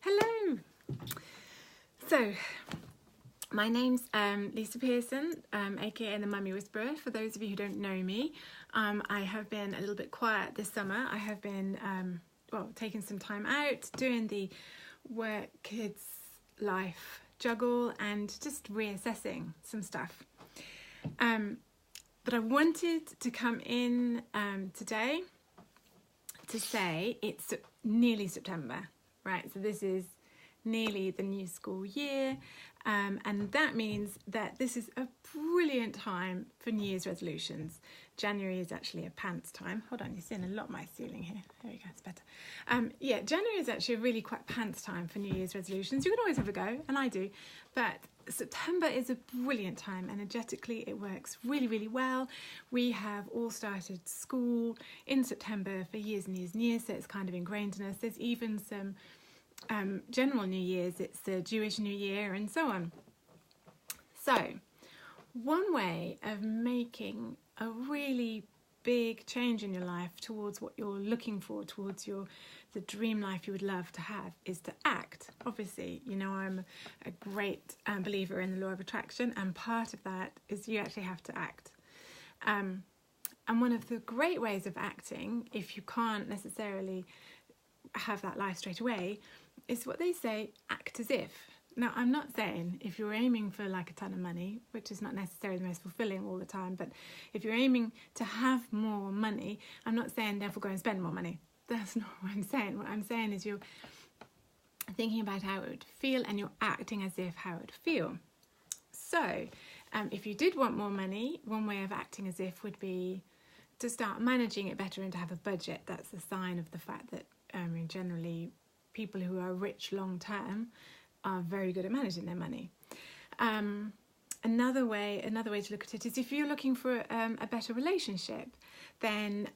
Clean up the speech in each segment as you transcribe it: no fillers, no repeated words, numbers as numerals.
Hello. So, my name's Lisa Pearson, aka the Mummy Whisperer. For those of you who don't know me, I have been a little bit quiet this summer. I have been, taking some time out, doing the work, kids, life juggle, and just reassessing some stuff. But I wanted to come in today to say it's nearly September, right? So this is nearly the new school year, and that means that this is a brilliant time for New Year's resolutions. January is actually a pants time. Hold on, you're seeing a lot of my ceiling here. There we go, it's better. January is actually a really quite pants time for New Year's resolutions. You can always have a go, and I do, but September is a brilliant time. Energetically, it works really, really well. We have all started school in September for years and years and years, so it's kind of ingrained in us. There's even some general New Year's, it's the Jewish New Year and so on. So, one way of making a really big change in your life towards what you're looking for, towards the dream life you would love to have, is to act. Obviously, you know, I'm a great believer in the law of attraction, and part of that is you actually have to act. And one of the great ways of acting, if you can't necessarily have that life straight away, is what they say, act as if. Now, I'm not saying if you're aiming for like a ton of money, which is not necessarily the most fulfilling all the time, but if you're aiming to have more money, I'm not saying therefore go and spend more money. That's not what I'm saying. What I'm saying is you're thinking about how it would feel and you're acting as if how it would feel. So, if you did want more money, one way of acting as if would be to start managing it better and to have a budget. That's a sign of the fact that generally people who are rich long term are very good at managing their money. Another way to look at it is if you're looking for a better relationship, then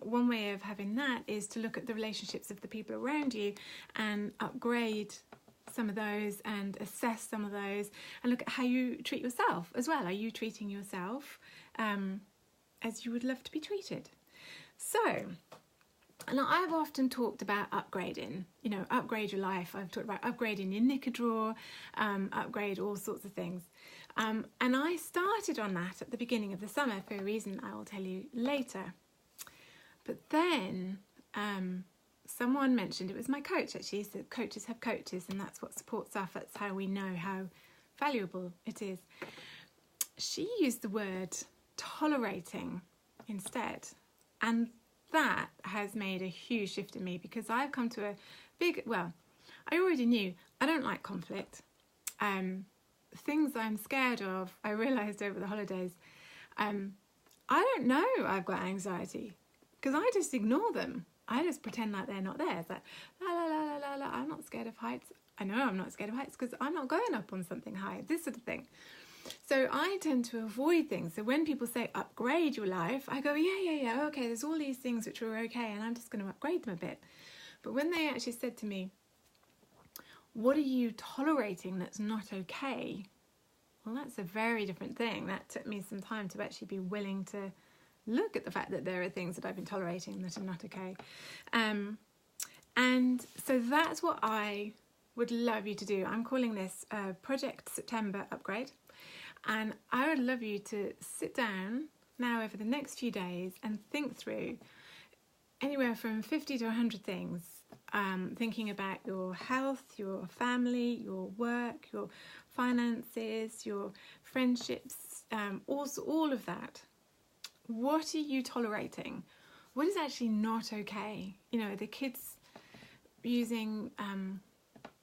one way of having that is to look at the relationships of the people around you and upgrade some of those and assess some of those and look at how you treat yourself as well. Are you treating yourself as you would love to be treated? So, and I've often talked about upgrading, upgrade your life. I've talked about upgrading your knicker drawer, upgrade all sorts of things. And I started on that at the beginning of the summer for a reason I will tell you later. But then someone mentioned, it was my coach actually, said coaches have coaches and that's what supports us, that's how we know how valuable it is. She used the word tolerating instead. And that has made a huge shift in me because I've come to I already knew I don't like conflict. Things I'm scared of, I realised over the holidays, I don't know I've got anxiety because I just ignore them. I just pretend like they're not there. It's like, la la la la la la, I'm not scared of heights. I know I'm not scared of heights because I'm not going up on something high, this sort of thing. So I tend to avoid things. So when people say upgrade your life, I go, yeah, okay, there's all these things which are okay and I'm just going to upgrade them a bit. But when they actually said to me, what are you tolerating that's not okay? Well, that's a very different thing. That took me some time to actually be willing to look at the fact that there are things that I've been tolerating that are not okay. And so that's what I would love you to do. I'm calling this Project September Upgrade. And I would love you to sit down now over the next few days and think through anywhere from 50 to 100 things, thinking about your health, your family, your work, your finances, your friendships, also all of that. What are you tolerating? What is actually not okay? The kids using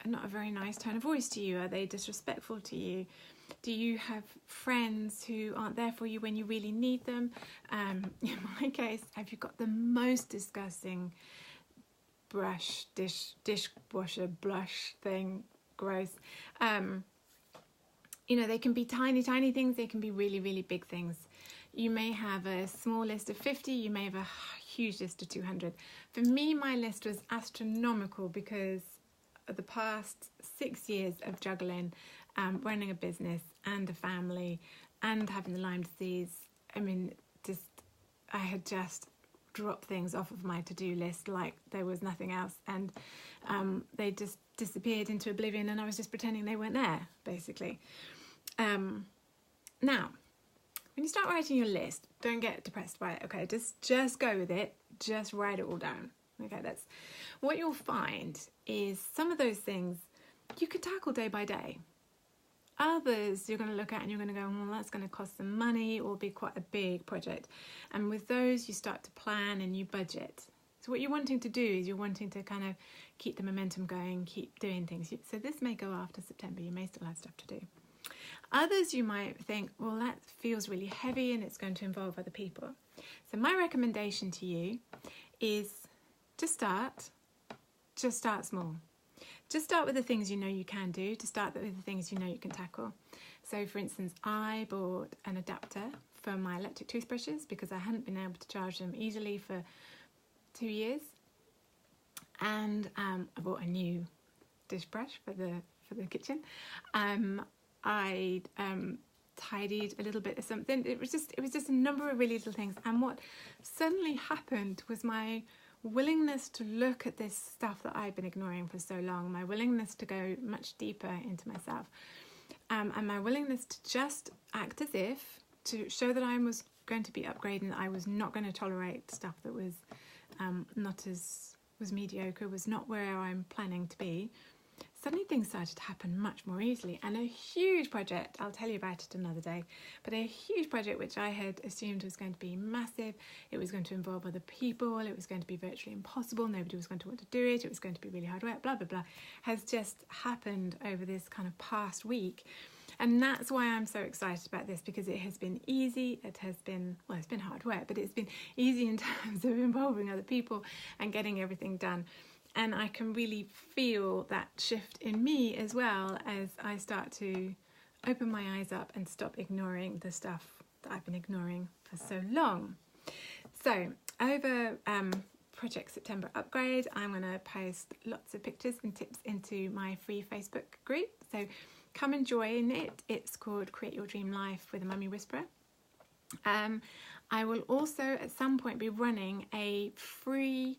not a very nice tone of voice to you. Are they disrespectful to you? Do you have friends who aren't there for you when you really need them? In my case, have you got the most disgusting dishwasher blush thing? Gross. They can be tiny things. They can be really, really big things. You may have a small list of 50. You may have a huge list of 200. For me, my list was astronomical because of the past 6 years of juggling, running a business and a family and having the Lyme disease. I had just drop things off of my to-do list like there was nothing else, and they just disappeared into oblivion, and I was just pretending they weren't there, basically. Now, when you start writing your list, don't get depressed by it, okay? Just go with it. Just write it all down, okay? That's what you'll find is some of those things you can tackle day by day. Others you're going to look at and you're going to go, well, that's going to cost some money or be quite a big project. And with those, you start to plan and you budget. So what you're wanting to do is you're wanting to kind of keep the momentum going, keep doing things. So this may go after September. You may still have stuff to do. Others you might think, well, that feels really heavy and it's going to involve other people. So my recommendation to you is just start small. Just start with the things you know you can do, to start with the things you know you can tackle. So for instance, I bought an adapter for my electric toothbrushes because I hadn't been able to charge them easily for 2 years. And I bought a new dish brush for the kitchen. I tidied a little bit of something. It was just a number of really little things. And what suddenly happened was my willingness to look at this stuff that I've been ignoring for so long, my willingness to go much deeper into myself, and my willingness to just act as if, to show that I was going to be upgrading, that I was not going to tolerate stuff that was was mediocre, was not where I'm planning to be. Suddenly things started to happen much more easily, and a huge project, I'll tell you about it another day, but a huge project which I had assumed was going to be massive, it was going to involve other people, it was going to be virtually impossible, nobody was going to want to do it, it was going to be really hard work, blah blah blah, has just happened over this kind of past week. And that's why I'm so excited about this, because it has been easy, it has been, well, it's been hard work, but it's been easy in terms of involving other people and getting everything done. And I can really feel that shift in me as well as I start to open my eyes up and stop ignoring the stuff that I've been ignoring for so long. So over Project September Upgrade, I'm going to post lots of pictures and tips into my free Facebook group. So come and join it. It's called Create Your Dream Life with a Mummy Whisperer. I will also at some point be running a free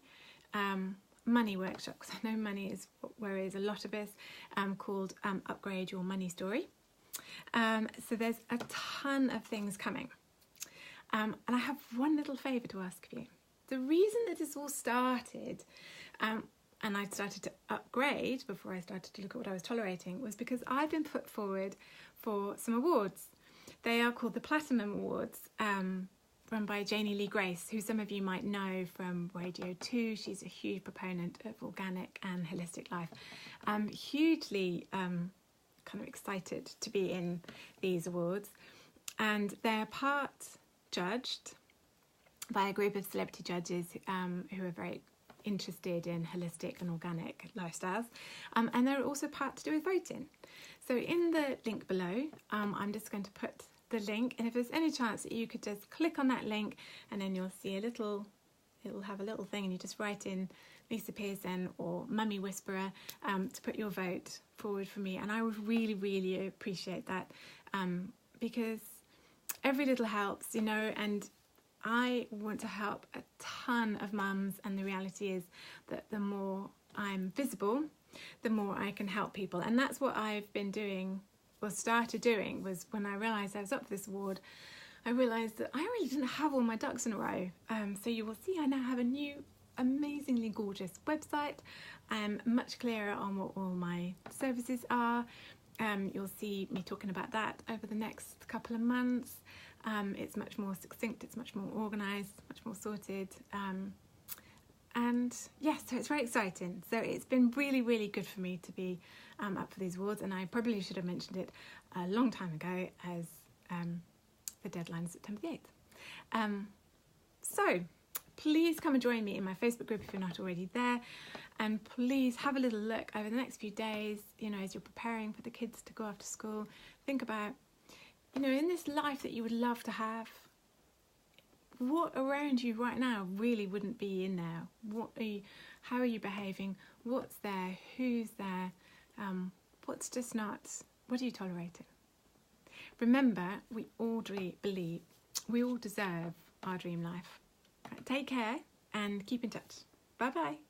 money workshop, because I know money is where is a lot of us, called Upgrade Your Money Story. So there's a ton of things coming. And I have one little favour to ask of you. The reason that this all started, and I started to upgrade before I started to look at what I was tolerating, was because I've been put forward for some awards. They are called the Platinum Awards, run by Janie Lee Grace, who some of you might know from Radio 2. She's a huge proponent of organic and holistic life. I'm hugely kind of excited to be in these awards, and they're part judged by a group of celebrity judges who are very interested in holistic and organic lifestyles, and they're also part to do with voting. So in the link below, I'm just going to put the link, and if there's any chance that you could just click on that link, and then you'll see it'll have a little thing, and you just write in Lisa Pearson or Mummy Whisperer to put your vote forward for me. And I would really, really appreciate that, because every little helps, you know, and I want to help a ton of mums, and the reality is that the more I'm visible, the more I can help people. And that's what I've been doing, or started doing, was when I realised I was up for this award, I realised that I really didn't have all my ducks in a row. So you will see I now have a new amazingly gorgeous website. I'm much clearer on what all my services are. You'll see me talking about that over the next couple of months. It's much more succinct, it's much more organised, much more sorted. And yes, so it's very exciting. So it's been really, really good for me to be up for these awards, and I probably should have mentioned it a long time ago, as the deadline is September the 8th. So please come and join me in my Facebook group if you're not already there, and please have a little look over the next few days, you know, as you're preparing for the kids to go off to school. Think about, you know, in this life that you would love to have, what around you right now really wouldn't be in there? How are you behaving? What's there? Who's there? What's just not? What are you tolerating? Remember, we all deserve our dream life. Right, take care. and keep in touch. Bye bye.